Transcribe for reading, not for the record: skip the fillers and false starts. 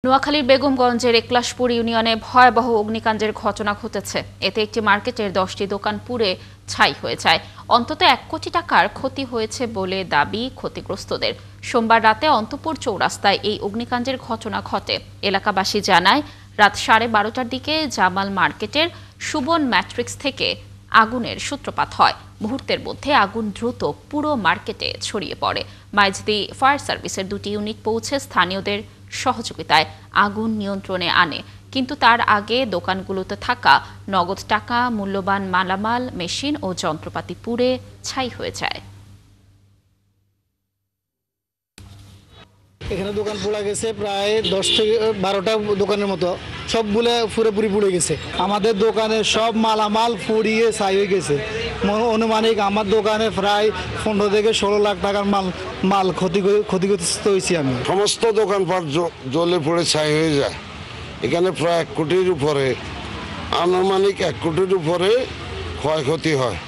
নোয়াখালীর বেগমগঞ্জের একলাশপুর ইউনিয়নে ভয়াবহ অগ্নিকাণ্ডের ঘটনা ঘটেছে। এতে একটি মার্কেটের 10টি দোকান পুড়ে ছাই হয়ে যায়। অন্তত 1 কোটি টাকার ক্ষতি হয়েছে বলে দাবি ক্ষতিগ্রস্তদের। সোমবার রাতে অন্তপুর চৌরাস্তায় এই অগ্নিকাণ্ডের ঘটনা ঘটে। এলাকাবাসী জানায়, রাত 12:30টার দিকে জামাল মার্কেটের সুবন ম্যাট্রিক্স থেকে আগুনের সূত্রপাত হয়। মুহূর্তের মধ্যে আগুন দ্রুত পুরো মার্কেটে ছড়িয়ে পড়ে। মাইজদি ফায়ার সার্ভিসের 2টি ইউনিট পৌঁছে স্থানীয়দের সহযোগিতায় আগুন নিয়ন্ত্রণে আনে, কিন্তু তার আগে দোকানগুলোতে থাকা নগদ টাকা, মূল্যবান মালামাল, মেশিন ও যন্ত্রপাতি পুড়ে ছাই হয়ে যায়। এখানে দোকান পোড়া গেছে প্রায় 10 থেকে 12টা দোকানের মতো, সবগুলো পুরোপুরি পুড়ে গেছে। আমাদের দোকানে সব মালামাল পুড়িয়ে ছাই হয়ে গেছে। অনুমানিক আমার দোকানে প্রায় 15 থেকে 16 লাখ টাকার মাল ক্ষতিগ্রস্ত হয়েছি আমি। সমস্ত দোকানপাট জ্বলে পড়ে ছাই হয়ে যায়। এখানে প্রায় 1 কোটির উপরে, আনুমানিক 1 কোটির উপরে ক্ষয়ক্ষতি হয়।